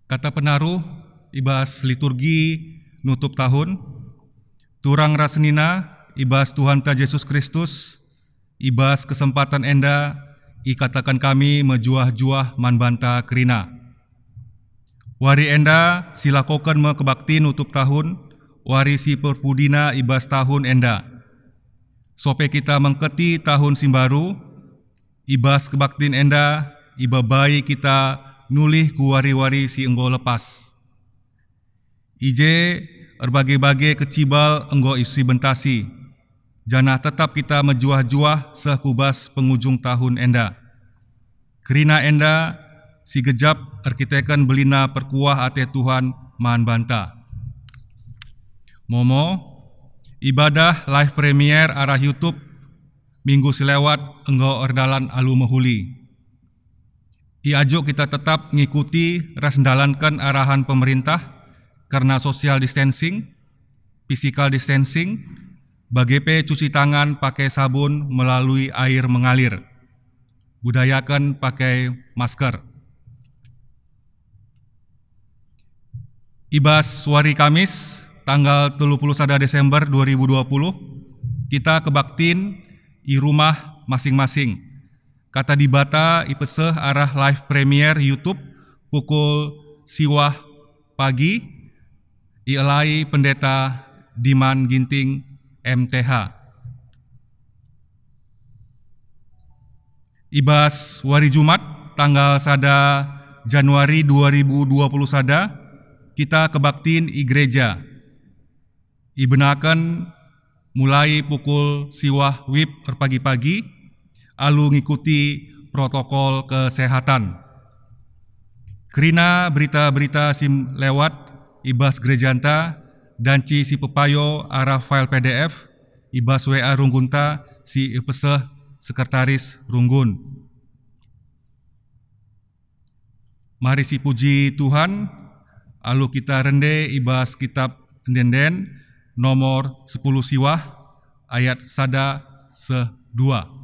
Kata penaruh ibas liturgi nutup tahun, turang rasenina ibas Tuhan ta Yesus Kristus, ibas kesempatan enda ikatakan kami mejuah-juah manbanta kerina. Wari enda silakokan me kebakti nutup tahun, wari si perpudina ibas tahun enda. Sope kita mengketi tahun simbaru, ibas kebaktin enda, iba bayi kita nulih ku wari-wari si enggo lepas. Ije erbagai-bagai kecibal enggo isi bentasi. Janah tetap kita mejuah-juah sekubas penghujung tahun enda. Kerina enda si gejap arkiteken belina perkuah ate Tuhan man banta. Momo ibadah live premiere arah YouTube minggu selewat enggo erdalan alu mehuli. Iajuk kita tetap ngikuti ras mendalankan arahan pemerintah karena social distancing, physical distancing, bagepe cuci tangan pakai sabun melalui air mengalir. Budayakan pakai masker. Ibas wari Kamis tanggal 31 Desember 2020 kita kebaktin di rumah masing-masing. Kata dibata ipeseh arah live premiere YouTube pukul siwah pagi ielai pendeta Diman Ginting MTH. Ibas wari Jumat tanggal 1 Januari 2020 sada kita kebaktin i gereja. Ibenakan mulai pukul siwah wib pagi-pagi, alu ngikuti protokol kesehatan. Kerina berita-berita sim lewat ibas gerejanta dan ci si pepayo arah file PDF, ibas WA Runggunta si ipeseh sekretaris Runggun. Mari si puji Tuhan, alu kita rende ibas kitab Ndenden nomor 10 siwah ayat 1-2.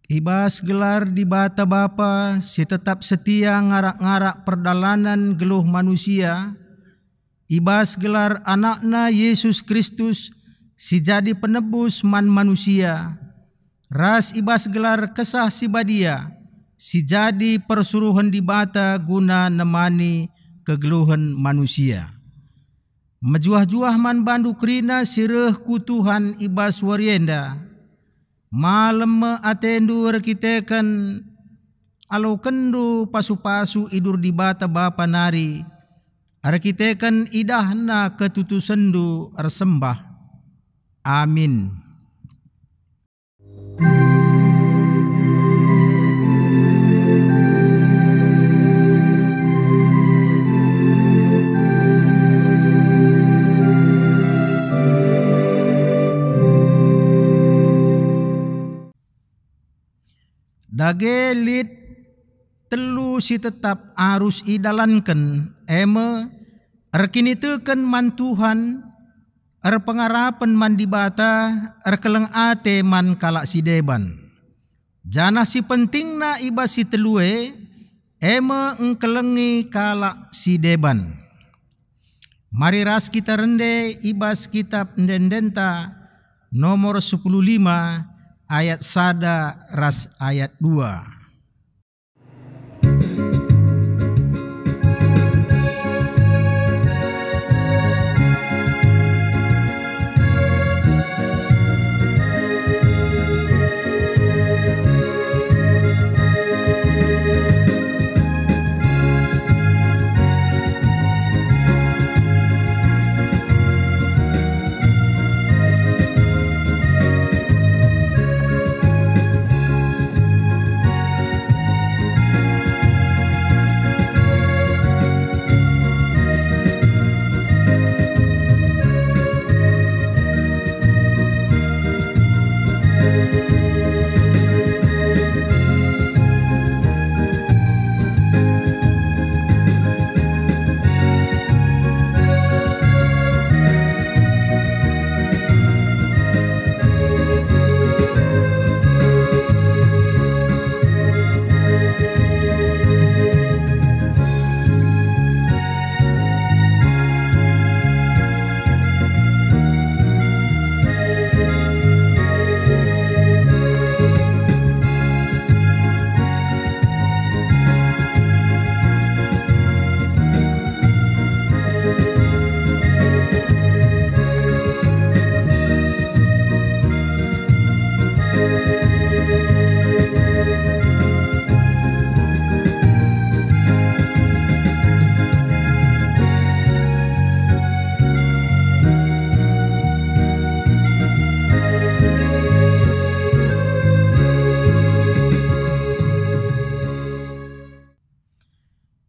Ibas gelar di bata Bapa, si tetap setia ngarak-ngarak perdalanan geluh manusia. Ibas gelar anakna Yesus Kristus, si jadi penebus man manusia. Ras ibas gelar kesah si badia, si jadi persuruhan di bata guna nemani kegeluhan manusia. Mejuah-juah man bandu kerina sireh ku Tuhan ibas warienda. Malam atendu rekitekan alau kendu pasu-pasu idur di bata Bapa nari. Arkitekan idahna ketutusendu arsembah. Amin. dage lit telu si tetap arus idalanken eme erkiniteukeun man Tuhan pengarapan man dibata keleng ate man kalak si deban. Jana si pentingna iba si telue eme engkelengi kalak si deban. Mari ras kita rende ibas kitab Ndendenta nomor 15 ayat 1 ras ayat 2.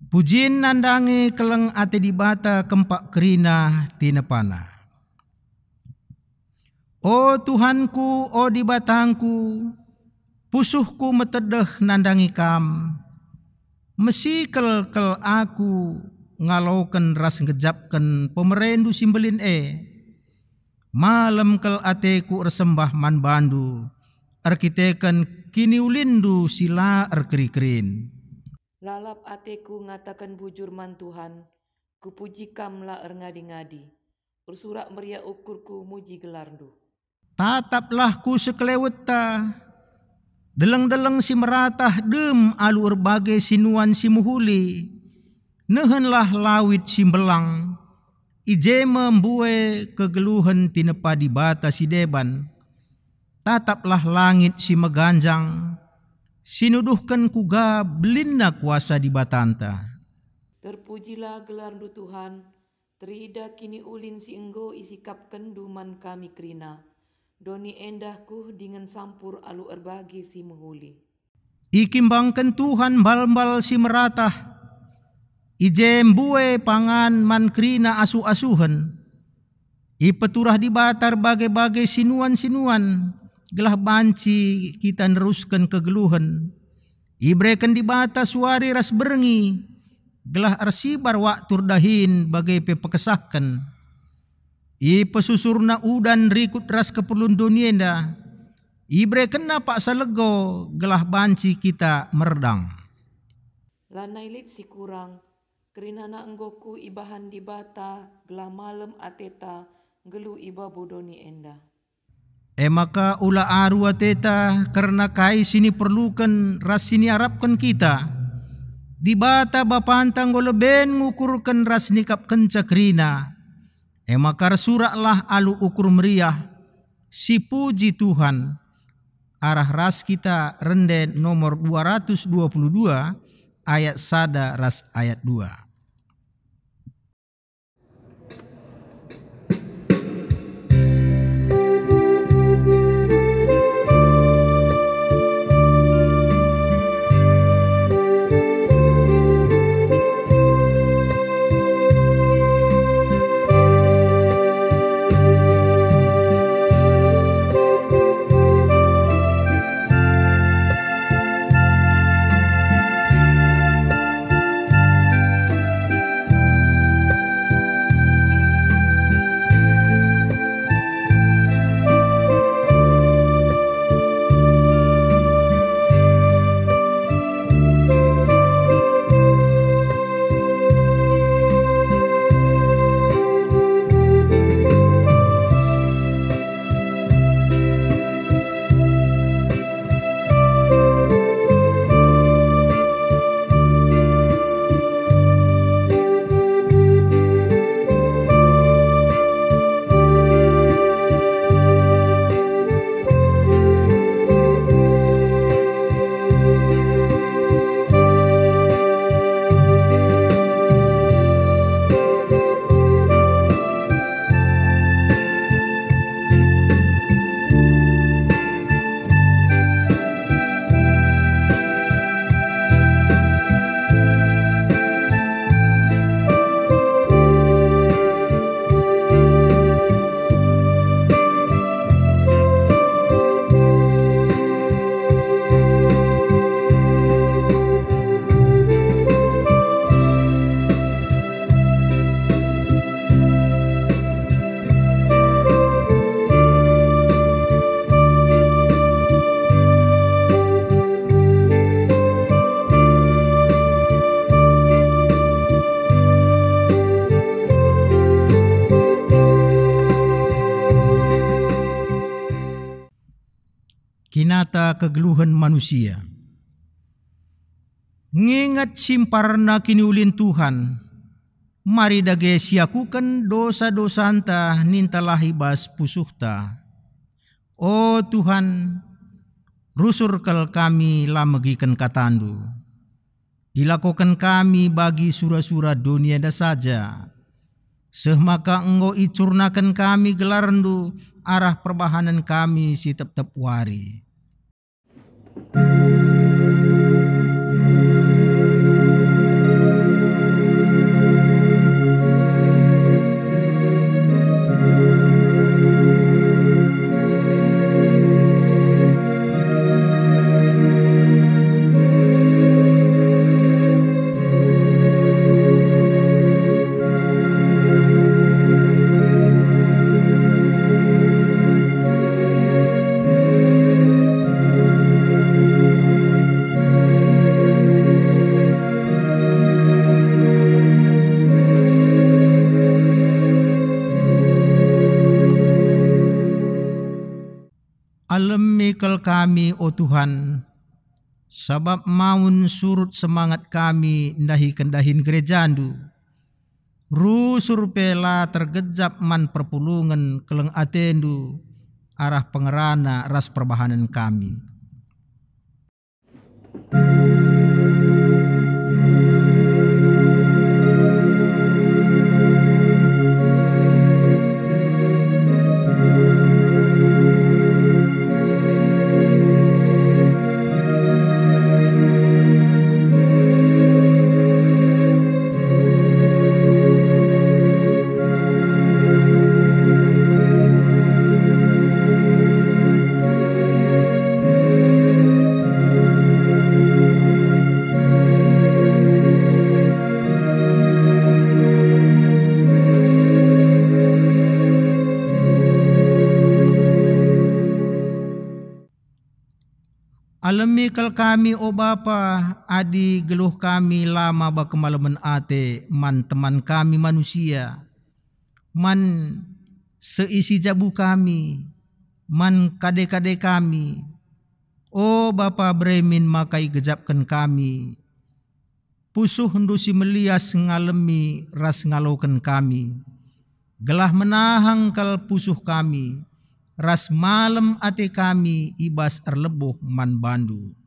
Pujin nandangi keleng ate dibata kempak kerina tinepana. O Tuhanku, o dibatangku, pusuhku metedeh nandangi kam. Mesi kel aku ngalauken ras ngejapken pemerendu simbelin Malam kel ateku resembah man bandu, arkiteken kini ulindu sila erkeri-kerin. Lalap ateku ngatakan bujur man Tuhan, kupuji kamla ngadi-ngadi, ursurak meria ukurku muji gelarndu. Tataplah ku sekeleweta, deleng-deleng si meratah dem alu erbagai sinuan si muhuli, nehenlah lawit si belang, ije membue kegeluhan tinepa di bata si deban, tataplah langit si meganjang, sinuduhkan kuga belinda kuasa di batanta. Terpujilah gelarndu Tuhan, terida kini ulin si enggo isikap kenduman kami kerina, doni endahku dengan sampur alu erbagi si mehuli. Ikimbangkan Tuhan bal-bal si meratah, ijembue pangan man kerina asu-asuhan, ipeturah di batar bagai-bagai sinuan-sinuan, gelah banci kita neruskan kegeluhan. Ibreken di bata suari ras berengi, gelah arsibar waktu dahin bagai pepekesahkan. Pesusurna udan rikut ras keperluan dunienda. Ibreken napak salego, gelah banci kita merdang. Lanailit si kurang, kerinana enggoku ibahan di bata, gelah malam ateta, gelu iba bodoni enda. Maka ula aru ateta karena kai sini perlukan ras sini harapkan kita. Di bata bapantang goleben ngukurkan ras nikap kenca kerina. Maka suraklah alu ukur meriah. Si puji Tuhan. Arah ras kita renden nomor 222 ayat 1 ras ayat 2. kinata kegeluhan manusia. Ngingat simparna kiniulin Tuhan, mari dage siakukan dosa-dosa anta nintalah ibas pusuhta. O Tuhan, rusurkal kami lamegikan katandu. Ilakokan kami bagi sura-sura dunia dah saja. Sehmaka engkau icurnakan kami gelarandu arah perbahanan kami si tep-tep wari. Alemikal kami, o Tuhan, sabab maun surut semangat kami ndahi kendahin gerejandu. Rusur pela tergejap man perpulungan keleng atendu arah pengerana ras perbahanan kami. Alemikal kami, o Bapa, adi geluh kami lama bakemalaman ate man teman kami manusia, man seisi jabu kami, man kade-kade kami. O Bapa bremin makai gejapkan kami, pusuh hendusi melias ngalemi ras ngalaukan kami, gelah menahang kal pusuh kami, ras malam ate kami ibas erlebuh man bandu.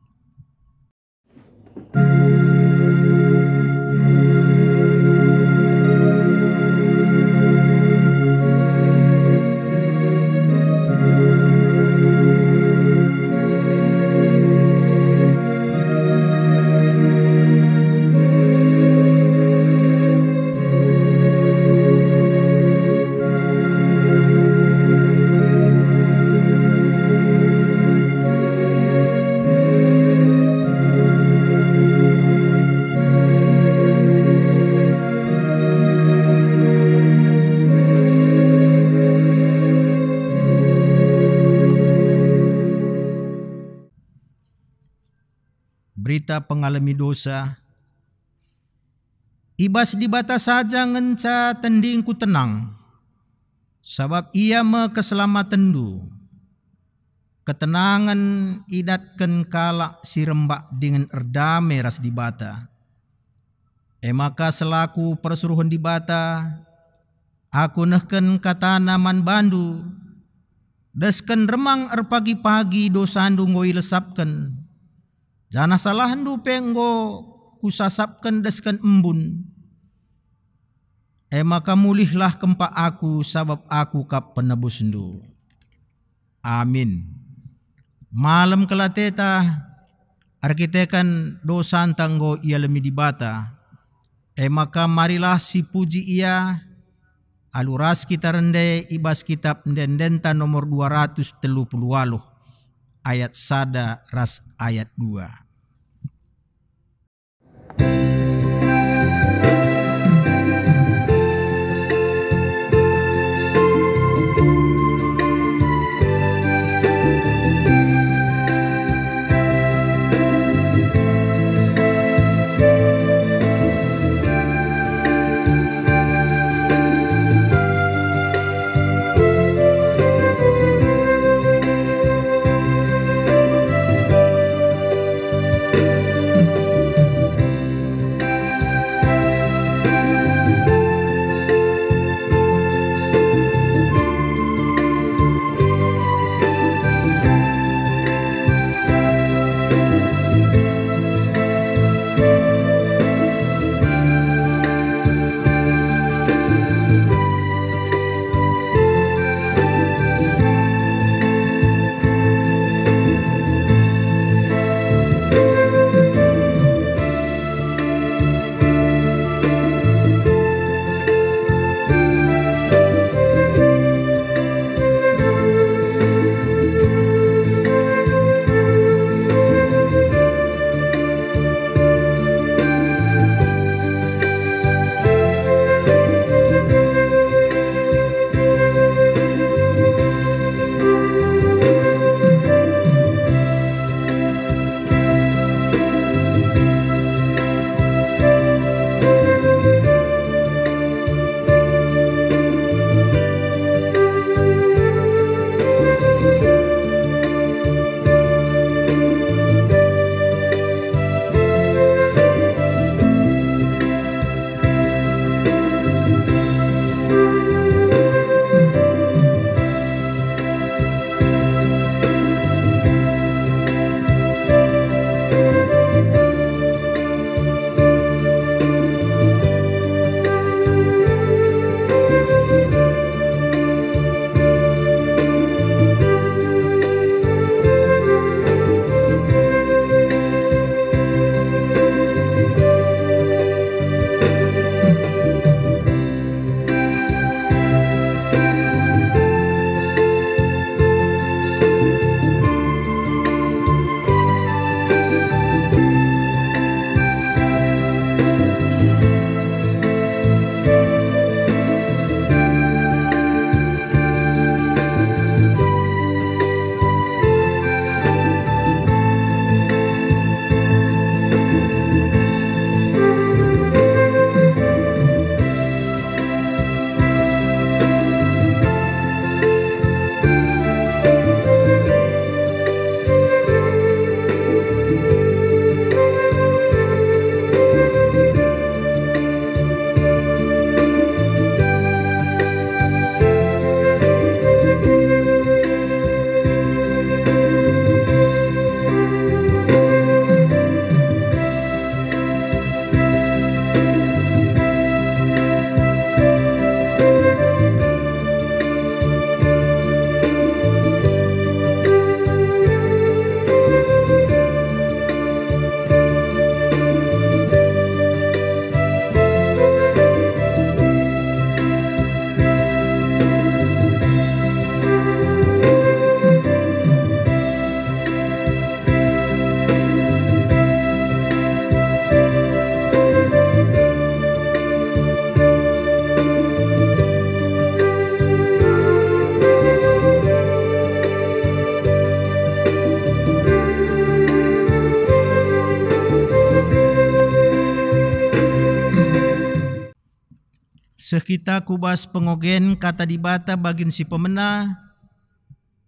Berita pengalami dosa, ibas di batas saja ngenca tendingku tenang, sabab ia me keselamatan du. Ketenangan idatkan kalak si rembak dengan erdame ras di bata. Maka selaku persuruhan di bata, aku nehken katana man bandu, desken remang erpagi-pagi dosandu ngoi lesapken. Jana salahan du penggo kusasapkan deskan embun. Maka mulihlah kempa aku sabab aku kap penebus ndu. Amin. Malam kelateta arkitekan dosan tanggo ia lemi di bata. Maka marilah si puji ia aluras kita rende ibas kitab ndendenta nomor 230 ayat 1 ras ayat 2. Sekita kubas pengogen kata dibata bagin si pemena,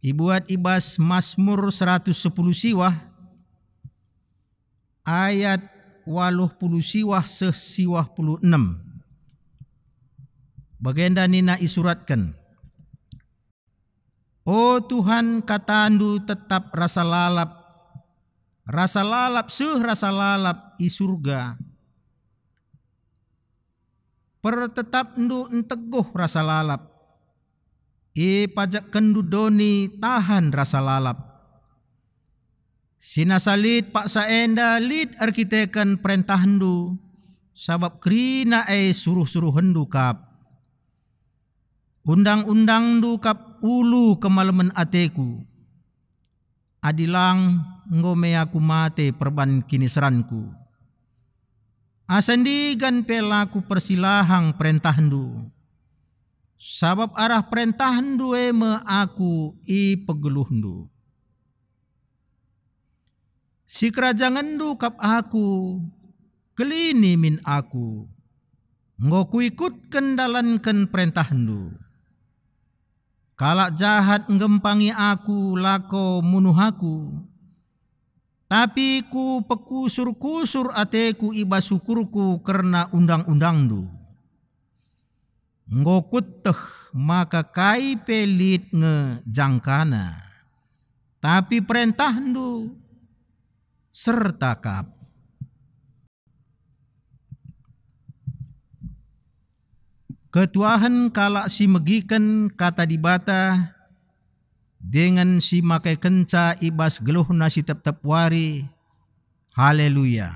ibuat ibas Mazmur 110 siwah, ayat 80 siwah siwah 6. Bagenda nina isuratkan. O Tuhan katandu tetap rasa lalap rasa lalap i surga. Pertetap ndu enteguh rasa lalap. I pajak kendu doni tahan rasa lalap. Sinasalit paksa enda lid arkitekan perintah ndu. Sabab krina suruh-suruh hendu kap. Undang-undang ndu kap ulu kemalaman ateku. Adilang ngome aku mate perban kiniseranku. Asandigan pelaku persilahang perintahnu. Sabab arah perintahnu eme aku i pegeluhndu. Si kerajangandu kap aku, kelini min aku. Ngoku ikut kendalankan perintahnu. Kalak jahat ngempangi aku lako munuh aku. Tapi ku pekusur-kusur ateku iba syukurku karena undang-undangdu. Ngokut teh maka kai pelit ngejangkana. Tapi perintahdu serta kap. Ketuahan kalak si megikan kata dibata. Dengan si makai kenca ibas geluh nasi tep-tep wari. Haleluya.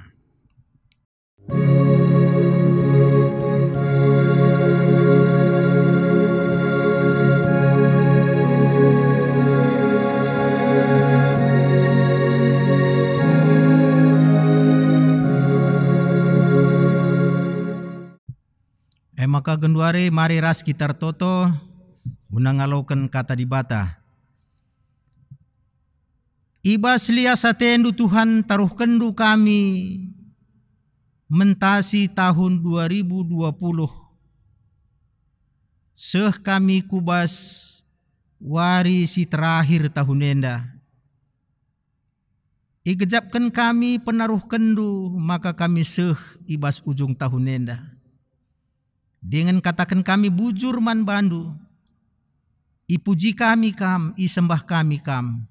Maka genduare mari ras kitar toto guna ngalaukan kata dibata. Ibas liasa tendu Tuhan taruh kendu kami mentasi tahun 2020. Seh kami kubas wari si terakhir tahun enda. Igejapkan kami penaruh kendu maka kami seh ibas ujung tahun enda. Dengan katakan kami bujur man bandu. Ipuji kami kam, isembah kami kam.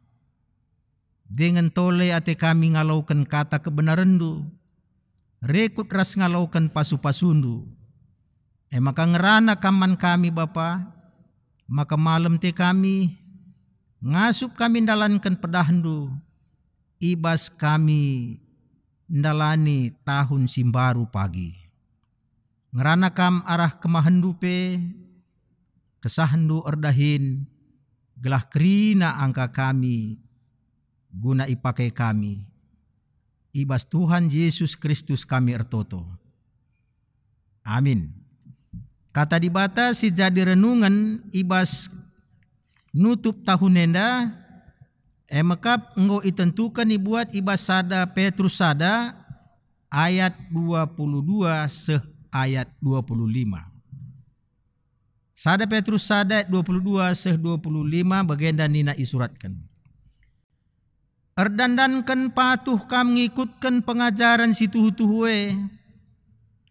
Dengan tole ate kami ngalaukan kata kebenarandu. Rekut ras ngalaukan pasu-pasundu. Maka ngerana kaman kami Bapa. Maka malam te kami. Ngasup kami ndalankan pedahandu. Ibas kami ndalani tahun simbaru pagi. Ngerana kam arah kemahandu pe. Kesahandu erdahin. Gelah kerina angka kami. Guna ipakai kami. Ibas Tuhan Yesus Kristus kami ertoto. Amin. Kata dibata si jadi renungan ibas nutup tahun enda. Maka engkau itentukan dibuat ibas sada Petrus sada ayat 22 seh ayat 25. Sada Petrus sada ayat 22 seh 25 bagenda nina isuratkan. Erdandankan patuh kam ngikutkan pengajaran si tuhu-tuhue.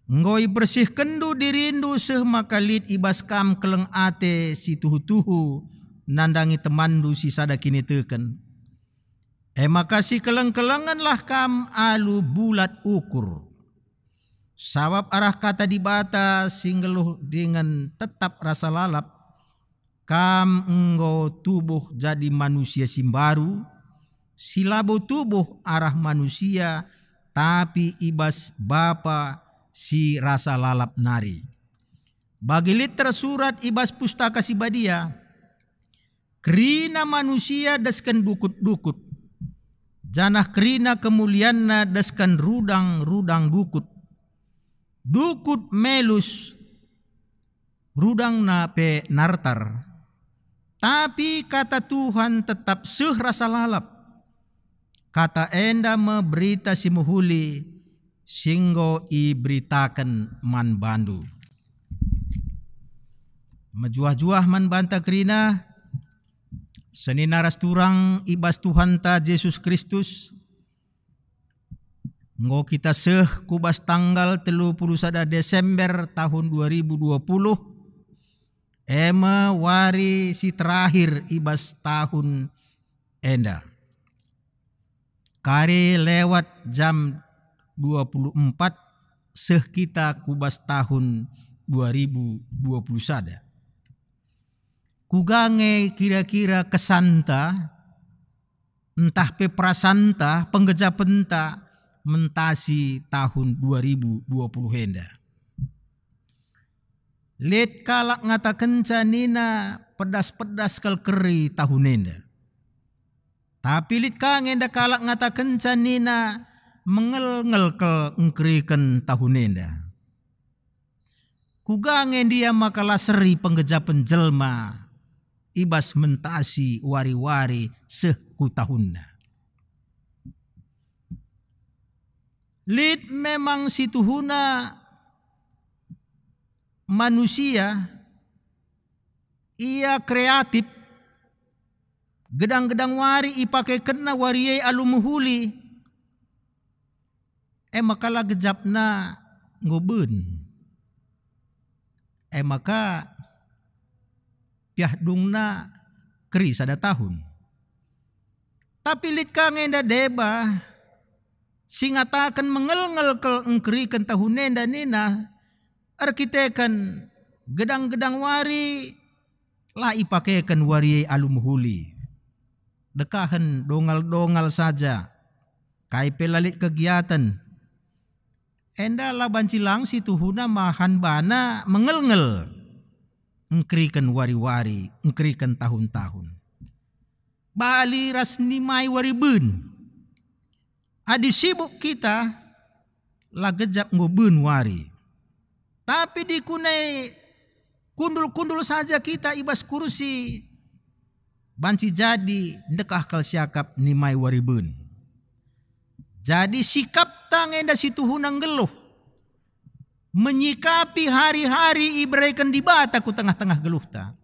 Ngoi bersih kendu dirindu seh makalit ibas kam keleng ate si tuhu-tuhu. Nandangi temandu si sada kini teken. Maka si keleng-kelenganlah kam alu bulat ukur. Sabab arah kata dibata singgeluh dengan tetap rasa lalap. Kam enggo tubuh jadi manusia simbaru. Silabo tubuh arah manusia tapi ibas Bapa si rasa lalap nari. Bagi liter surat ibas pustaka si badia. Kerina manusia daskan dukut-dukut. Janah kerina kemulianna daskan rudang-rudang dukut. Dukut melus rudang na pe nartar. Tapi kata Tuhan tetap seh rasa lalap. Kata enda memberita si muhuli, singgo iberitakan man bandu. Majuah-juah man banta kerina seni naras turang ibas Tuhan ta Yesus Kristus ngo kita seh kubas tanggal 31 Desember tahun 2020 ema wari si terakhir ibas tahun enda. Kari lewat jam 24 seh kita kubas tahun 2020 sada. Kugange kira-kira kesanta entah pe prasanta penggejapenta mentasi tahun 2020 henda. Let kalak ngata kencanina pedas-pedas kal keri tahun henda. Tapi lit kangenda kalak ngata kencanina mengel-ngel kal engkerikan tahun henda. Kugange dia makalah seri penggejapan jelma ibas mentasi wari-wari seku tahunna. Lid memang situhuna manusia ia kreatif gedang-gedang wari ipake kena wariye alumuhuli makalah gejapna ngoben maka piahdungna keri sada tahun. Tapi lit kangenda deba singatakan mengel-ngel kel engkerikan tahun nenda nina arkitekan gedang-gedang wari lah ipakekan wari alumuhuli. Dekahan dongal-dongal saja. Kai pelalit kegiatan. Enda lah bancilang si tuhuna mahan bana mengel-ngel. Engkerikan wari-wari, engkerikan tahun-tahun. Bali rasni mai waribun. Adi sibuk kita lah gejap ngobun wari. Tapi di kunai kundul-kundul saja kita ibas kursi. Banci jadi ndekah kal siakap ni mai waribun. Jadi sikap tangenda situ hunang geluh. Menyikapi hari-hari ibraikan di bata ku tengah-tengah geluh ta.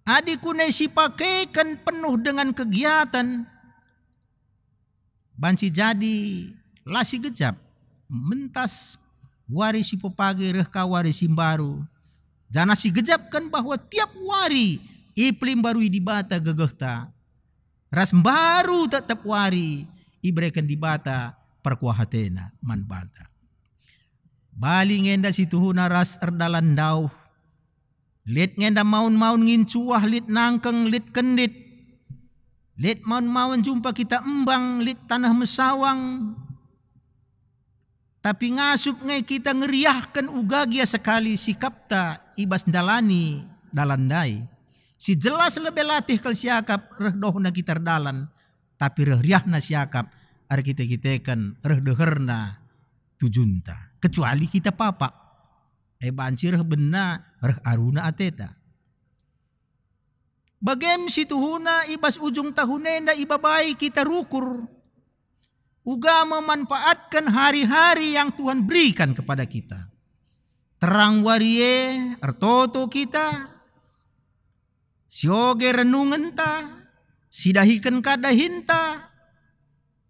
Adiku nasi pakaikan penuh dengan kegiatan. Banci jadi lasi gejap. Mentas wari si popagi rehka wari simbaru. Jana si gejapkan bahwa tiap wari iplim baru di bata gegeh ta. Ras baru tetap wari ibraikan di bata perkuahatena man bata. Bali ngenda situhuna ras erdalan dau. Lit ngenda maun-maun ngincuah lit nangkeng lit kendit. Lit maun-maun jumpa kita embang lit tanah mesawang. Tapi ngasup ngai kita ngeriahkan ugagia sekali sikapta ibas dalani dalandai. Si jelas lebih latih kal siakap reh dohna kita dalan. Tapi reh riahna siakap ar kita kan reh deherna tujunta. Kecuali kita papak. Bancir bena reh aruna ateta. Bagem situhuna ibas ujung tahunenda ibabai kita rukur. Uga memanfaatkan hari-hari yang Tuhan berikan kepada kita. Terang warie artoto kita. Sioge renungan ta. Sidahikan kadahinta.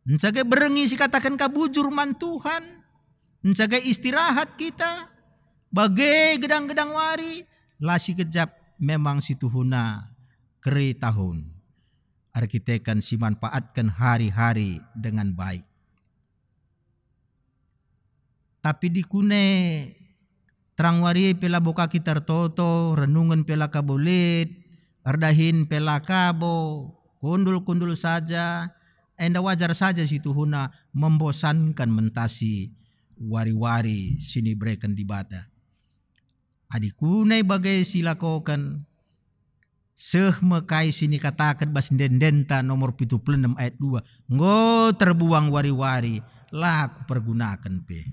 Ncage berengi si katakan kabujur man Tuhan. Menjaga istirahat kita. Bagai gedang-gedang wari. Lasi kejap memang situhuna keri tahun. Arkitekan si manfaatkan hari-hari dengan baik. Tapi di kune terang wari pela boka kita toto. Renungan pela kabolit. Ardahin pela kabo. Kundul-kundul saja. Enda wajar saja situhuna membosankan mentasi wari-wari sini berikan di bata. Adikunai bagai silakokan seh mekai sini katakan bas dendenta nomor 76 ayat 2. Ngo terbuang wari-wari laku pergunakan pe.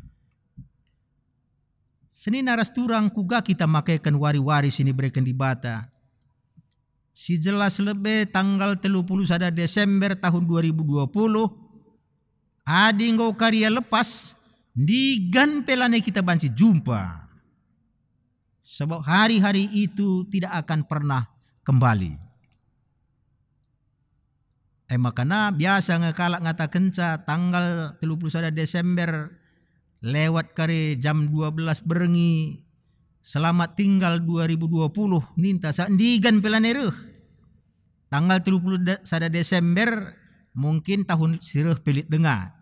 Seni naras turang kuga kita makaikan wari-wari sini berikan di bata. Si jelas lebih tanggal 31 Desember tahun 2020. Adi ngau karya lepas. Di gan pelane kita banci jumpa. Sebab hari-hari itu tidak akan pernah kembali. Makanya biasa ngekalak ngata kenca tanggal 31 Desember lewat kare jam 12 berengi. Selamat tinggal 2020 ninta sandigan pelanere. Tanggal 31 Desember mungkin tahun sireh pelit dengar.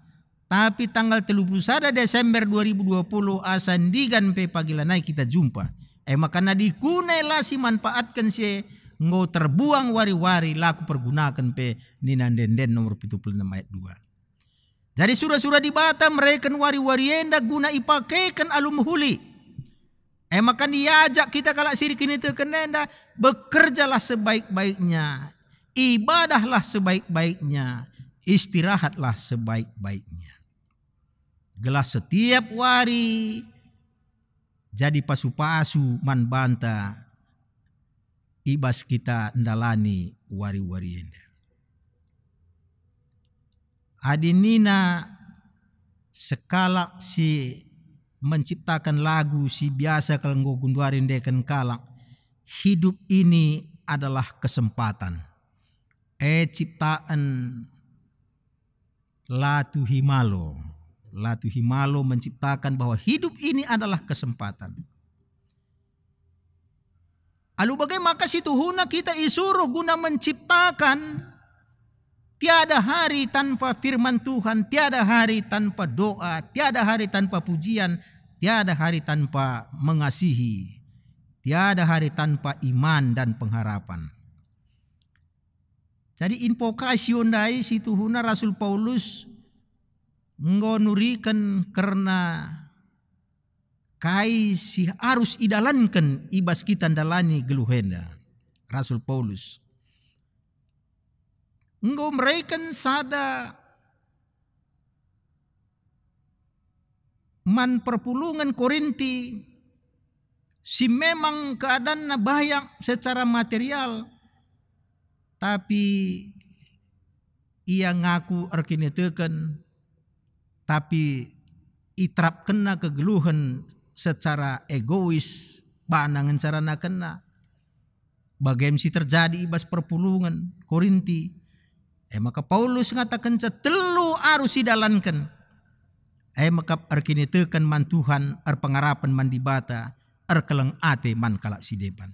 Tapi tanggal 31 Desember 2020 asandigan pe pagilanai kita jumpa. Makanya dikunai lah si manfaatkan si ngo terbuang wari-wari laku pergunakan pe ninandenden nomor 76 ayat 2. Jadi surah-surah di bata mereka wari-wari enda guna ipakaikan alum huli. Maka diajak kita kalau sirik ini terkenenda bekerjalah sebaik-baiknya, ibadahlah sebaik-baiknya, istirahatlah sebaik-baiknya. Gelas setiap wari jadi pasu-pasu man banta ibas kita ndalani wari-wari enda. Adinina sekalak si menciptakan lagu si biasa kalau gunduarin deken kalak. Hidup ini adalah kesempatan. Ciptaan Latu Himalo. Latu Himalo menciptakan bahwa hidup ini adalah kesempatan. Lalu bagaimana situhuna kita isuruh guna menciptakan. Tiada hari tanpa firman Tuhan, tiada hari tanpa doa, tiada hari tanpa pujian, tiada hari tanpa mengasihi, tiada hari tanpa iman dan pengharapan. Jadi invokasi ondai situhuna Rasul Paulus ngonurikan karena kai si harus idalankan ibas kita dalani geluhenda. Rasul Paulus engkau mereka sada man perpulungan Korinti si memang keadaan bahaya secara material tapi ia ngaku erkinitekan tapi itrap kena kegeluhan secara egois panangan carana kena bagaimana si terjadi ibas perpulungan Korinti. Maka Paulus ngatakan telu harus didalankan. Maka erkinitekan man Tuhan pengarapan man dibata keleng ate man kalak si depan.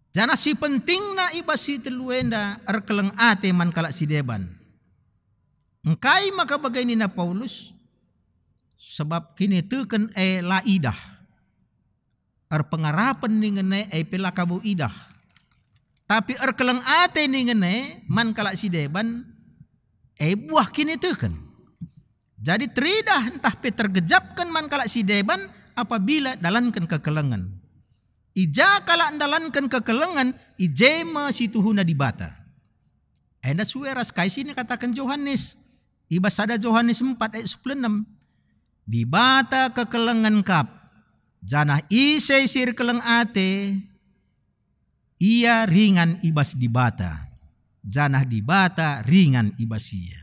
Jana si pentingna ibas si teluenda keleng ate man kalak si depan. Engkai maka bagaini na Paulus sebab kini teken laidah pengarapan ningene pelakabu idah. Tapi keleng ate ningene man kalak si deban buah kini teken. Jadi teridah entah pe tergejapkan man kalak si deban apabila dalankan kekelengan. Ija kalak dalankan kekelengan ijema situhuna dibata. Enda sueras kai sini katakan Yohanes. Ibas ada Yohanes 4 ayat 16. Dibata kekelengan kap. Janah ise sir keleng ate. Ia ringan ibas dibata. Janah dibata ringan ibas ia.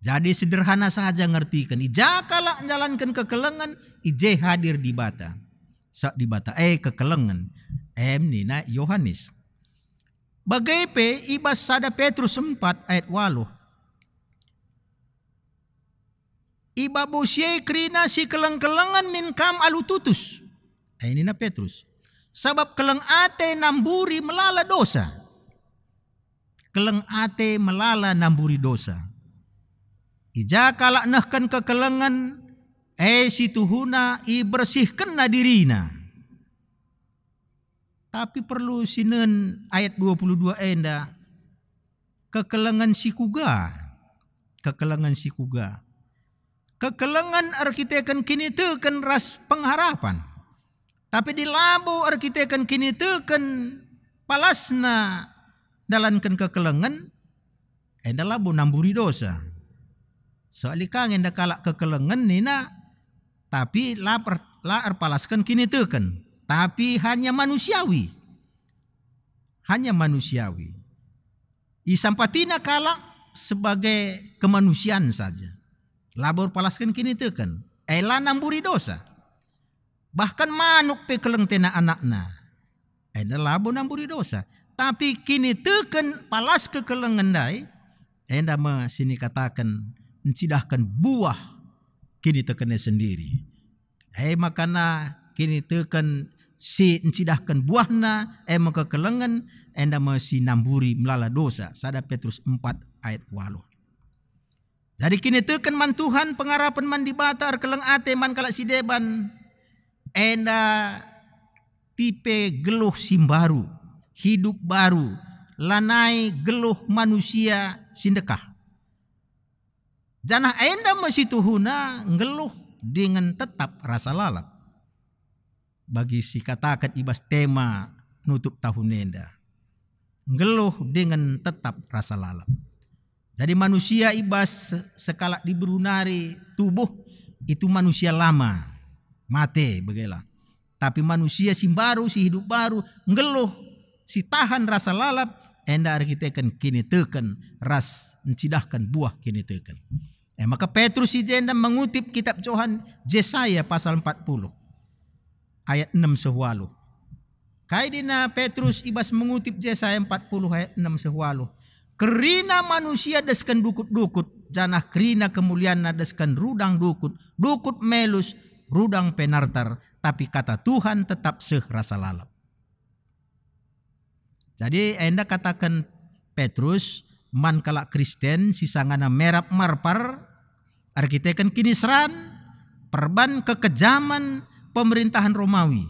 Jadi sederhana saja ngertikan. Ija kalak jalankan kekelengan. Ije hadir dibata. Sak dibata kekelengan. Nina Yohanes. Bagaipe ibas sada Petrus 4 ayat 8. Iba bosye krina si keleng-kelengan min kam alututus. Ini na Petrus. Sebab keleng ate namburi melala dosa. Keleng ate melala namburi dosa. Ija kalak nahkan kekelengan. Si tuhuna i bersihkan na dirina. Tapi perlu sinen ayat 22 enda. Kekelengan si kuga. Kekelengan si kuga. Kekelengan arkitekan kini teken ras pengharapan. Tapi di labo arkitekan kini teken palasna dalankan kekelengan. Enda labo namburi dosa. Soalnya kang enda kalak kekelengan nina. Tapi la palaskan kini teken. Tapi hanya manusiawi. Hanya manusiawi. Isampatina kalak sebagai kemanusiaan saja. Labor palaskan kini tekan. Ela namburi dosa. Bahkan manuk pe keleng tena anakna. Enda labo namburi dosa. Tapi kini teken palas kekelengan dai. Enda sini katakan mencidahkan buah kini tekennya sendiri. Makana kini teken si mencidahkan buahna maka kekelengan enda si namburi melala dosa. Sada Petrus 4 ayat 8. Jadi kini teken man Tuhan pengarapan man dibatar keleng ate man kalak si deban. Enda tipe geluh simbaru, hidup baru, lanai geluh manusia sindekah. Janah enda masih tuhuna ngeluh dengan tetap rasa lalap. Bagi si katakan ibas tema nutup tahun enda. Ngeluh dengan tetap rasa lalap. Jadi manusia ibas sekala diberunari tubuh itu manusia lama. Mate begela. Tapi manusia si baru, si hidup baru, ngeluh, si tahan rasa lalap, enda kita kan kini teken ras mencidahkan buah kini teken. Maka Petrus si jenda mengutip kitab Yesaya pasal 40 ayat 6 sehualu. Kaidina Petrus ibas mengutip Yesaya 40 ayat 6 sehualu. Kerina manusia deskan dukut-dukut, janah kerina kemuliaan deskan rudang dukut, dukut melus, rudang penartar, tapi kata Tuhan tetap rasa lalap. Jadi enda katakan Petrus, man kalak Kristen sisangana merap marpar, arkiteken kini seran, perban kekejaman pemerintahan Romawi.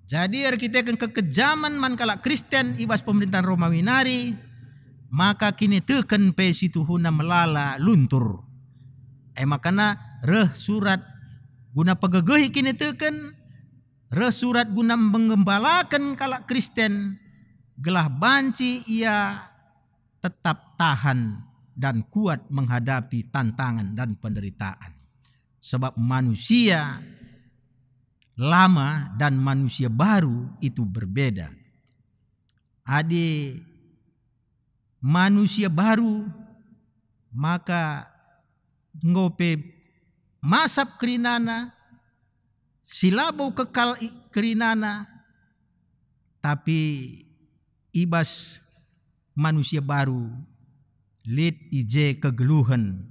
Jadi arkiteken kekejaman man kalak Kristen ibas pemerintahan Romawi nari, maka kini teken pe situhuna melala luntur. Makana reh surat guna pegegehi kini teken, resurat guna mengembalakan kalak Kristen, gelah banci ia tetap tahan dan kuat menghadapi tantangan dan penderitaan. Sebab manusia lama dan manusia baru itu berbeda. Ade manusia baru maka ngope masap kerinana, silabau kekal kerinana, tapi ibas manusia baru lid ije kegeluhan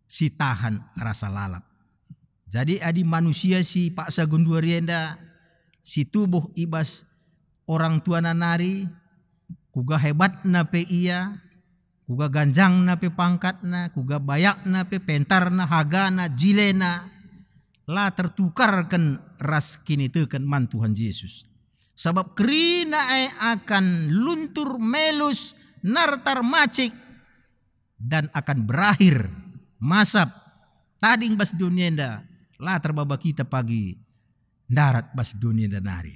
si tahan rasa lalap. Jadi adi manusia si paksa gunduarienda si tubuh ibas orang tua nanari kuga hebat na pe iya, kuga ganjang na pe pangkat na, kuga bayak na pe pentar na, haga na, jilena, la tertukarkan ras kini teken man Tuhan Yesus. Sebab kerina akan luntur melus nartar macik dan akan berakhir masap tading bas dunia nda la terbaba kita pagi darat bas dunia nda nari.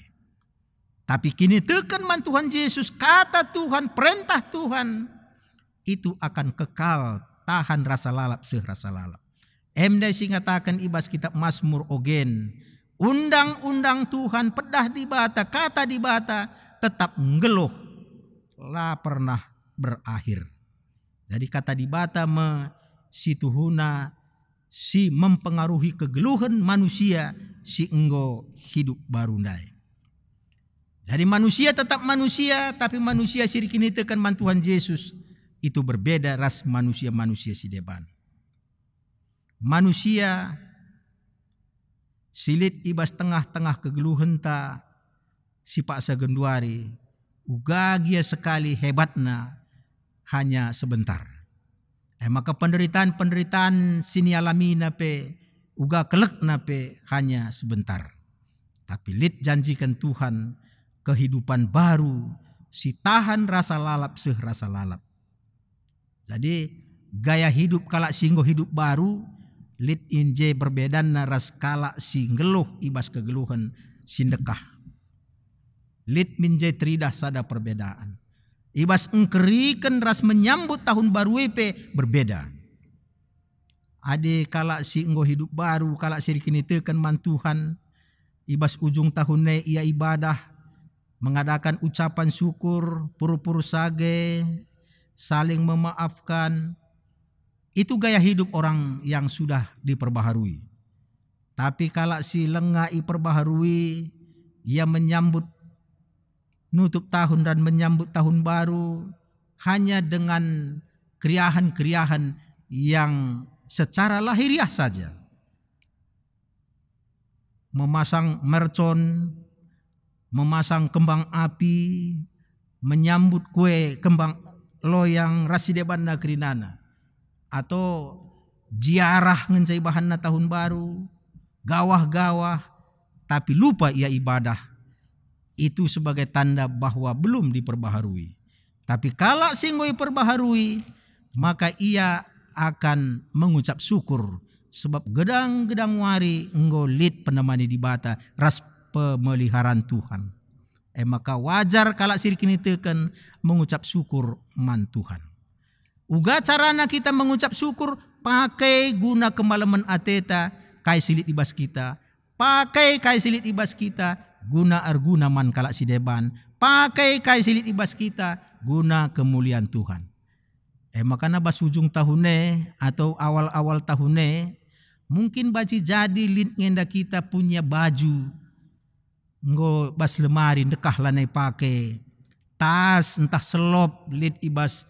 Tapi kini teken man Tuhan Yesus, kata Tuhan, perintah Tuhan itu akan kekal tahan rasa lalap rasa lalap. Emdai singatakan ibas kitab Mazmur ogen, undang-undang Tuhan pedah di bata, kata di bata tetap ngeluh la pernah berakhir. Jadi kata di bata si tuhuna si mempengaruhi kegeluhan manusia si enggo hidup baru ndai. Jadi manusia tetap manusia, tapi manusia sirik ini tekan man Tuhan Yesus itu berbeda ras manusia-manusia si depan. Manusia silit ibas tengah-tengah kegeluhan ta si paksa genduari, ugagia sekali hebatna hanya sebentar. Maka penderitaan sini alami nape uga kelek nape hanya sebentar. Tapi lit janjikan Tuhan kehidupan baru si tahan rasa lalap rasa lalap. Jadi gaya hidup kalak singgo hidup baru lit inje perbedaan ras kalak si ngeluh ibas kegeluhan sindekah. Lit minje tridah sada perbedaan. Ibas engkerikan ras menyambut tahun baru wepe berbeda. Ade kalak si enggo hidup baru kalak si kini tekan man Tuhan ibas ujung tahunnya ia ibadah mengadakan ucapan syukur, puru-puru sage, saling memaafkan. Itu gaya hidup orang yang sudah diperbaharui. Tapi kalau si lengah perbaharui, ia menyambut nutup tahun dan menyambut tahun baru hanya dengan keriahan-keriahan yang secara lahiriah saja. Memasang mercon, memasang kembang api, menyambut kue kembang loyang rasideban nakrinana, atau ziarah ngencai bahanna tahun baru, gawah-gawah, tapi lupa ia ibadah. Itu sebagai tanda bahwa belum diperbaharui. Tapi kalau singoi perbaharui, maka ia akan mengucap syukur. Sebab gedang-gedang wari ngolit penemani di bata ras pemeliharaan Tuhan. Maka wajar kalau sirkini teken mengucap syukur man Tuhan. Uga carana kita mengucap syukur pakai guna kemalaman ateta kai silit ibas kita. Pakai kai silit ibas kita guna arguna man kalak si deban. Pakai kai silit ibas kita guna kemuliaan Tuhan. Makanya bas ujung tahunnya atau awal-awal tahunnya mungkin baci jadi lin ngenda kita punya baju ngo bas lemari dekah lanai pakai tas entah selop lid ibas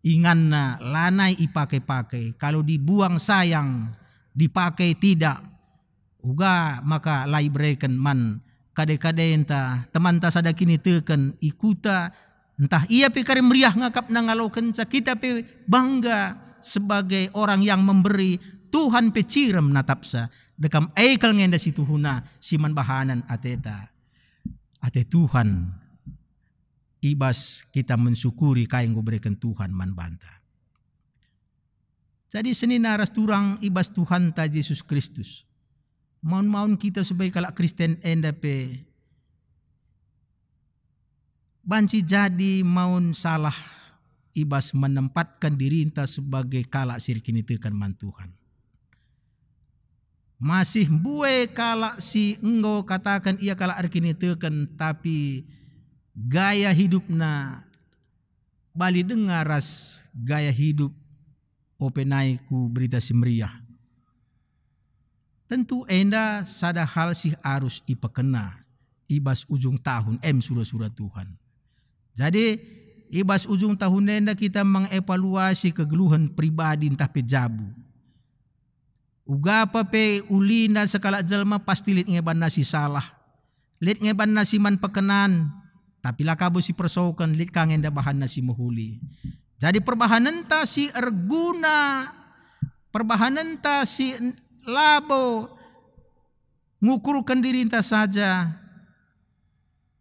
inganna lanai ipake-pake. Kalau dibuang sayang, dipakai tidak. Uga maka lai breken man kade-kade entah teman tas ada kini teken ikuta entah ia pikir meriah ngakap nangalau kenca kita pe bangga sebagai orang yang memberi Tuhan pe cirem natapsa dekam ekel ngenda situ huna siman bahanan ateta ate Tuhan ibas kita mensyukuri kaya yang berikan Tuhan man banta. Jadi seni naras turang ibas Tuhan ta Yesus Kristus. Maun-maun kita sebagai kalak Kristen endape banci jadi maun salah ibas menempatkan diri enta sebagai kalak sirkini tekan man Tuhan. Masih buai kalak si enggo katakan ia kalak arkini tekan tapi gaya hidupna bali dengar ras gaya hidup openaiku berita simriah. Tentu enda sada hal sih harus ipekena ibas ujung tahun surah-surah Tuhan. Jadi ibas ujung tahun enda kita mengevaluasi kegeluhan pribadi entah pejabu. Uga apa pe ulina sekala jelma pasti lit ngeban nasi salah. Lit ngeban nasi man pekenan. Tapi lah kabo si persaukan lit kangen da bahan nasi muhuli. Jadi perbahanan ta si erguna. Perbahanan ta si labo. Ngukurkan diri enta saja.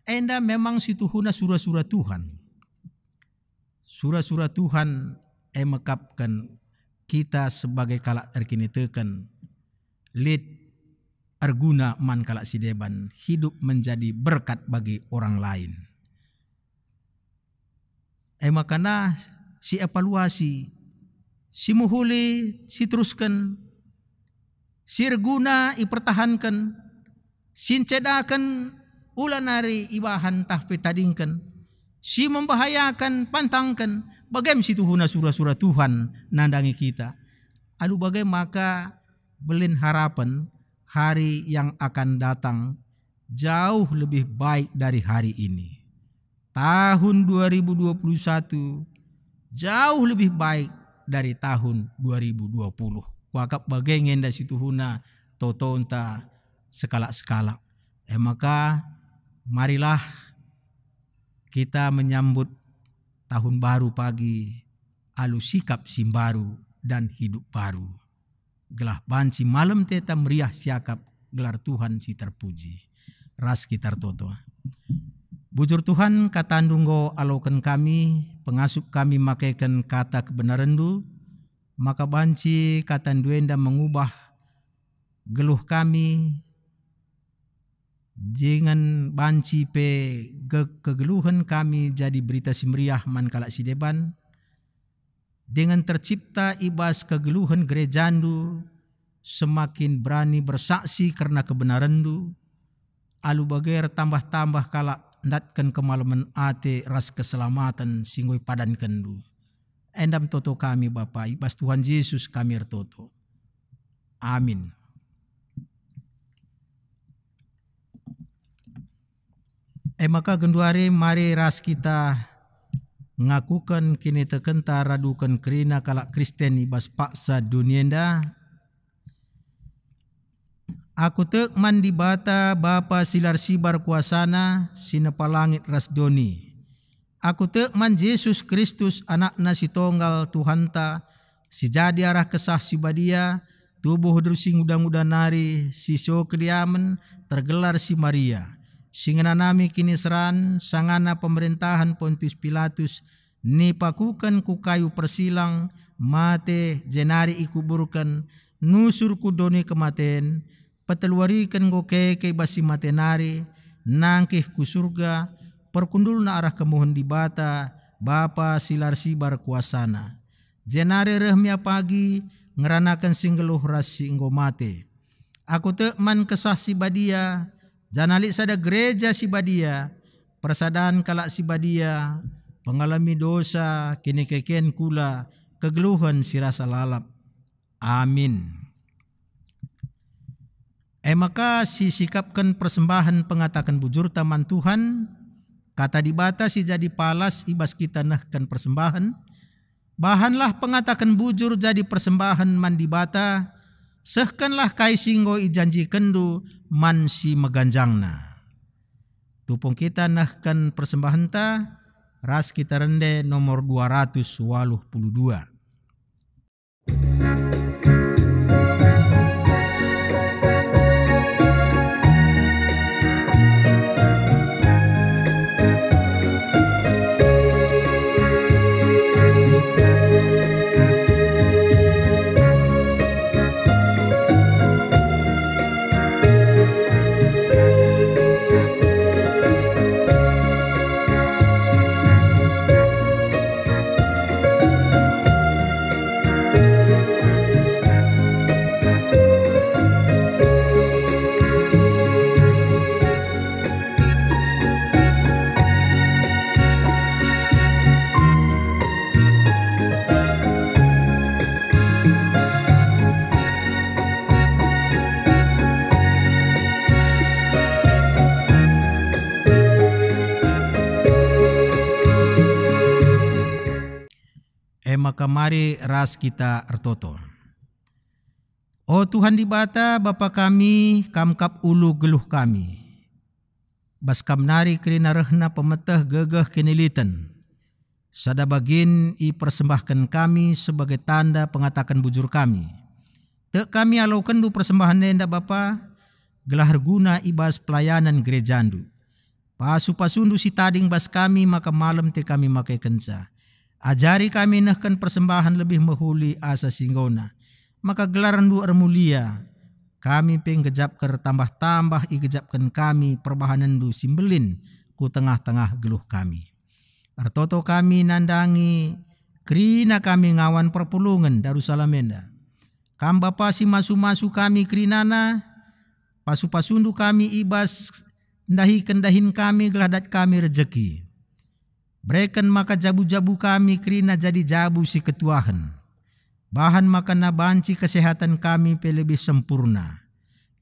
Enda memang situ huna surah-surah Tuhan. Surah-surah Tuhan mekapkan kita sebagai kalak erkini teken. Lit arguna man kalak si deban. Hidup menjadi berkat bagi orang lain. Makanya si evaluasi, si muhuli, si teruskan, si reguna ipertahankan, si cedakan ulanari ibahan tah petadingkan, si membahayakan pantangkan, bagaimana situ huna surah-surah Tuhan nandangi kita. Aduh bagaimana maka belin harapan hari yang akan datang jauh lebih baik dari hari ini. Tahun 2021 jauh lebih baik dari tahun 2020. Wakap bagengen da situ huna totonta sekala-sekala. Maka marilah kita menyambut tahun baru pagi alu sikap simbaru dan hidup baru. Gelah banci malam teta meriah siakap gelar Tuhan si terpuji. Ras kitar toto. Bujur Tuhan katandunggo alokan kami, pengasup kami makaikan kata kebenaran du, maka banci kata duenda mengubah geluh kami, jangan banci pe kegeluhan kami jadi berita simriah man kalak si deban, dengan tercipta ibas kegeluhan gerejandu, semakin berani bersaksi karena kebenaran du, alu bager tambah-tambah kalak ndatkan kemalaman ate ras keselamatan singgoy padan kendu. Endam toto kami Bapa, ibas Tuhan Yesus kami ertoto. Amin. Maka genduari mari ras kita ngakukan kini tekenta radukan kerina kalak Kristen ibas paksa dunienda. Aku tek mandi bata Bapa silar sibar kuasana sinapa langit ras doni. Aku tek man Yesus Kristus anakna si tonggal Tuhanta si jadi arah kesah si badia tubuh drusing udang-udang nari si so kediamen tergelar si Maria. Singana nami kini seran sangana pemerintahan Pontius Pilatus ni pakukan ku kayu persilang mate jenari ikuburkan nusur ku doni kematen peteluarikan go keke basi matenari nangkih ku surga perkundul na arah kemohon di bata Bapa silar sibar kuasana. Jenari rehmia pagi ngeranakan singgeluh rasi inggo mate. Aku te man kesah si badia janalik sada gereja si badia persadaan kalak si badia pengalami dosa kini keken kula kegeluhan si rasa lalap. Amin. Maka si sikapkan persembahan pengatakan bujur taman Tuhan kata dibata si jadi palas ibas kita nahkan persembahan. Bahanlah pengatakan bujur jadi persembahan mandi bata. Sehkanlah kai singgo ijanji kendu man si meganjangna. Tupung kita nahkan persembahan ta ras kita rende nomor 282. Maka mari ras kita ertoto. Oh Tuhan di bata Bapa kami kamkap ulu geluh kami. Bas kamnari kerina rehna pemeteh gegeh kenilitan. Sada bagin i persembahkan kami sebagai tanda pengatakan bujur kami. Tek kami alau kendu persembahan nenda Bapa gelah guna ibas pelayanan gerejandu. Pasu-pasundu si tading bas kami maka malam te kami makai kenca. Ajari kami nahkan persembahan lebih mahuli asa singgona. Maka gelaran du mulia. Kami penggejap ker tambah-tambah igejapkan kami perbahanan du simbelin ku tengah-tengah geluh kami. Artoto kami nandangi kerina kami ngawan perpulungan Darussalamenda. Kam Bapa si masu-masu kami kerinana. Pasu-pasundu kami ibas ndahi kendahin kami geladat kami rejeki. Berikan maka jabu-jabu kami kerina jadi jabu si ketuahan. Bahan maka nabanci kesehatan kami lebih sempurna.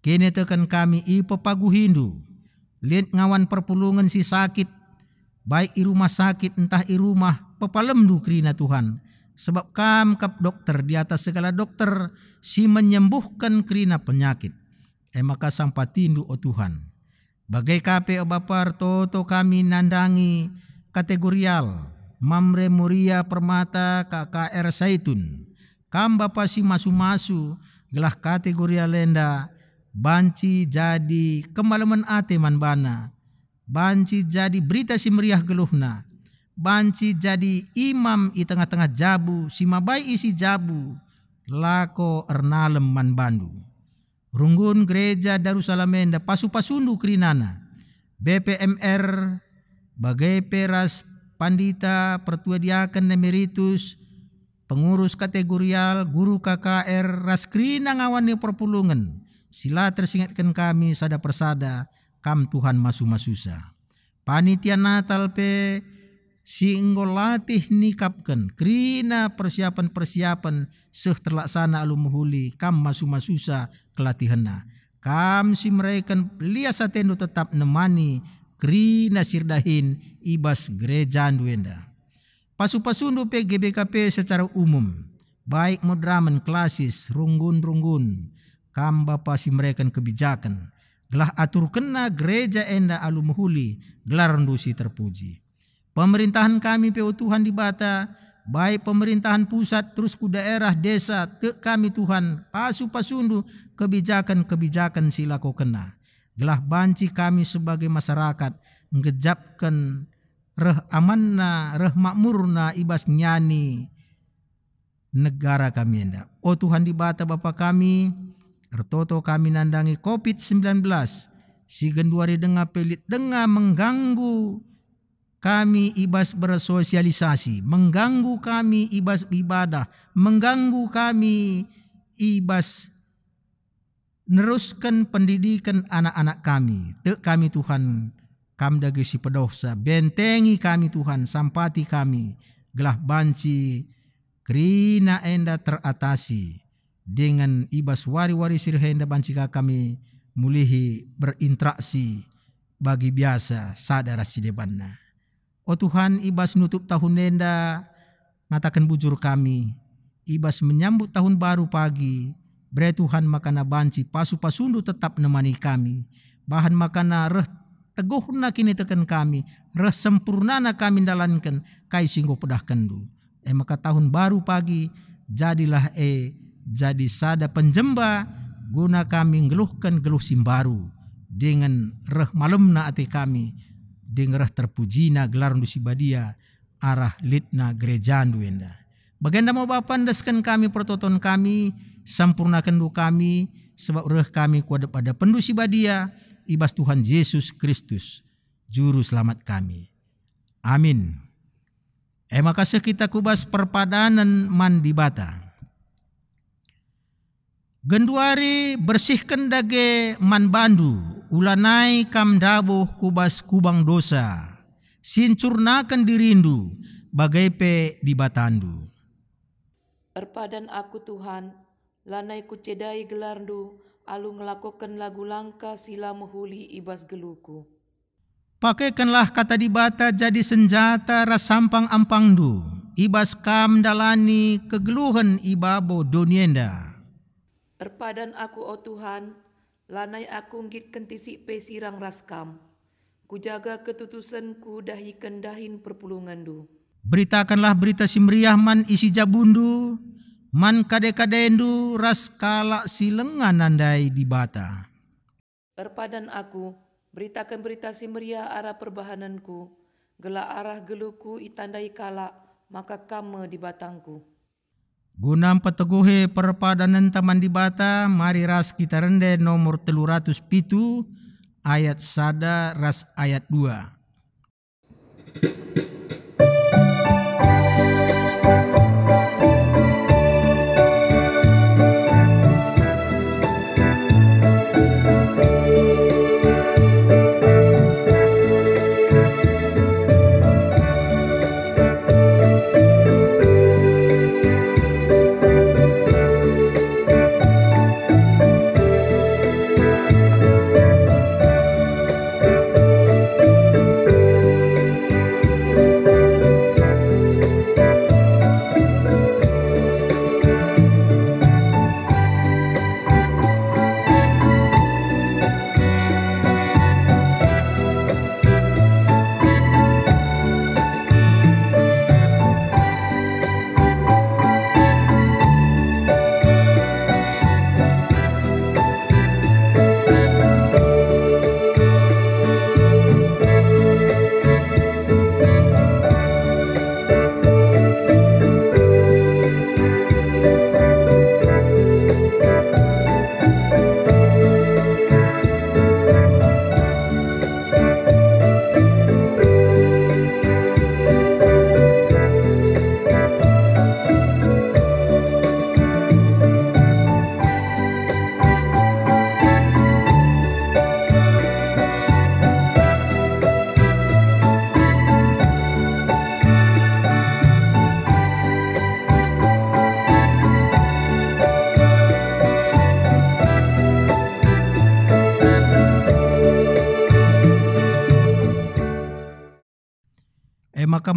Kini tekan kami ipepagu hindu. Lihat ngawan perpulungan si sakit. Baik i rumah sakit entah i rumah pepalemdu kerina Tuhan. Sebab kam kap dokter di atas segala dokter si menyembuhkan kerina penyakit. Maka sampatindu o Tuhan. Bagai kape o Bapa toto kami nandangi kategorial Mamre Muria Permata KKR Saitun. Kam Bapa si masu-masu gelah kategorial lenda banci jadi kemalaman ate manbana. Banci jadi berita si meriah geluhna. Banci jadi imam i tengah-tengah jabu si mabai isi jabu lako ernalem manbandu. Runggun gereja Darussalamenda pasu-pasundu kerinana. BPMR bagai peras pandita pertua diaken emeritus pengurus kategorial guru KKR raskrina ngawan perpulungan sila tersingatkan kami sada persada kam Tuhan masu-masusa. Panitia Natal pe si latih nikapkan krina persiapan-persiapan seh terlaksana alu muhuli kam masu-masusa kelatihanna. Kam si mereka lias atendo tetap nemani Krina sirdahin ibas gereja duenda. Pasu-pasundu pe GBKP secara umum, baik modraman klasis, runggun-runggun, kam bapa si mereka kebijakan, gelah atur kena gereja enda alu muhuli, gelar rendusi terpuji. Pemerintahan kami pe Tuhan di bata, baik pemerintahan pusat terus ku daerah desa, te kami Tuhan, pasu-pasundu kebijakan-kebijakan sila ko kena. Gelah banci kami sebagai masyarakat, ngejapkan reh amanna, reh makmurna ibas nyani negara kami enda. O Tuhan di bata Bapa kami, ertoto kami nandangi COVID-19, si genduari denga pelit denga mengganggu kami ibas bersosialisasi, mengganggu kami ibas ibadah, mengganggu kami ibas neruskan pendidikan anak-anak kami. Te kami Tuhan, kam dagi si pedosa, bentengi kami Tuhan, sampati kami, gelah banci, krina enda teratasi, dengan ibas wari-wari sirhenda banci kami mulihi berinteraksi bagi biasa sadara si debanna. O Tuhan, ibas nutup tahun enda, ngatakan bujur kami, ibas menyambut tahun baru pagi, bre Tuhan makana banci pasu-pasundu tetap nemani kami, bahan makana reh teguhna kini tekan kami, reh sempurnana kami dalankan, kai singgo pedah kendu. Maka tahun baru pagi, jadilah jadi sada penjemba, guna kami ngeluhkan geluh simbaru, dengan reh malemna ati kami, dengan reh terpujina gelar dusi badia, arah litna gereja duenda. Bagenda mau Bapa ndaskan kami pertoton kami, sampurnakan du kami, sebab reh kami kuada pada pendusi badia, ibas Tuhan Yesus Kristus, Juru Selamat kami. Amin. Makasih kita kubas perpadanan mandi bata. Genduari bersihkan dage man bandu, ulanai kam dabuh kubas kubang dosa, sincurnakan dirindu, bagai pe di batandu. Erpadan aku Tuhan, lanai ku cedai gelardu, alu ngelakukan lagu langka sila muhuli ibas geluku. Pakaikanlah kata di bata jadi senjata rasampang ampangdu, ibas kam dalani kegeluhan ibabo donienda. Erpadan aku o Tuhan, lanai aku ngit kentisi pe sirang raskam, ku jaga ketutusanku dahi kendahin perpulungandu. Beritakanlah berita simriah man isi jabundu, man kade-kadendu raskala silengan nandai di bata. Erpadan aku, beritakan berita simriah arah perbahananku, gela arah geluku itandai kala, maka kame di batangku. Gunam peteguhe perpadanan taman di bata, mari ras kita rende nomor 307 ayat 1 ras ayat 2.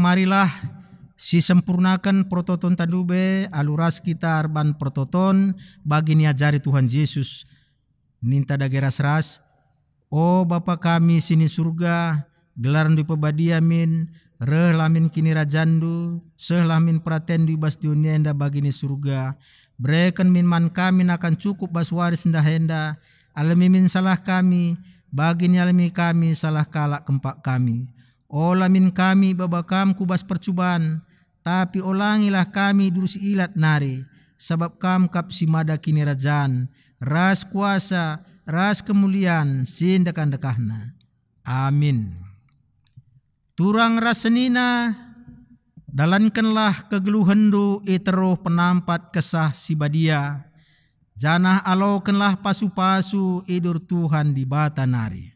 marilah si sempurnakan prototon tadube aluras kita arban prototon bagi niajari Tuhan Yesus. Ninta dageras ras. O Bapa kami sini surga, gelaran di pebadiamin, reh lamin kini rajandu, seh lamin praten di bas dunia enda bagi ni surga. Berikan min man kami akan cukup bas waris nda henda, alami min salah kami, bagi ni alami kami salah kalak kempak kami. O lamin kami babakam kubas percubaan, tapi olangilah kami durus ilat nari, sebab kam kap si mada kini rajan, ras kuasa, ras kemuliaan, sindakan dekahna. Amin. Turang rasenina, dalankanlah kegeluhendu iteroh penampat kesah si badia, janah alokenlah pasu-pasu idur Tuhan di bata nari.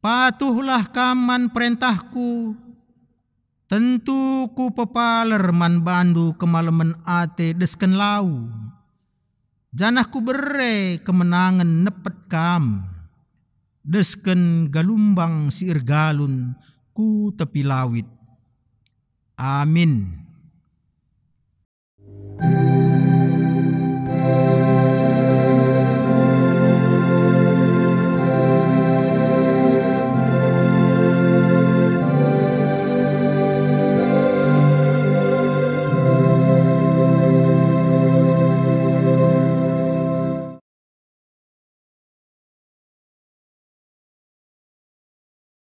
Patuhlah kaman perintahku, tentu ku pepaler man bandu kemalaman ate desken lau. Janah ku bere kemenangan nepet kam, desken galumbang si irgalun ku tepi lawit. Amin.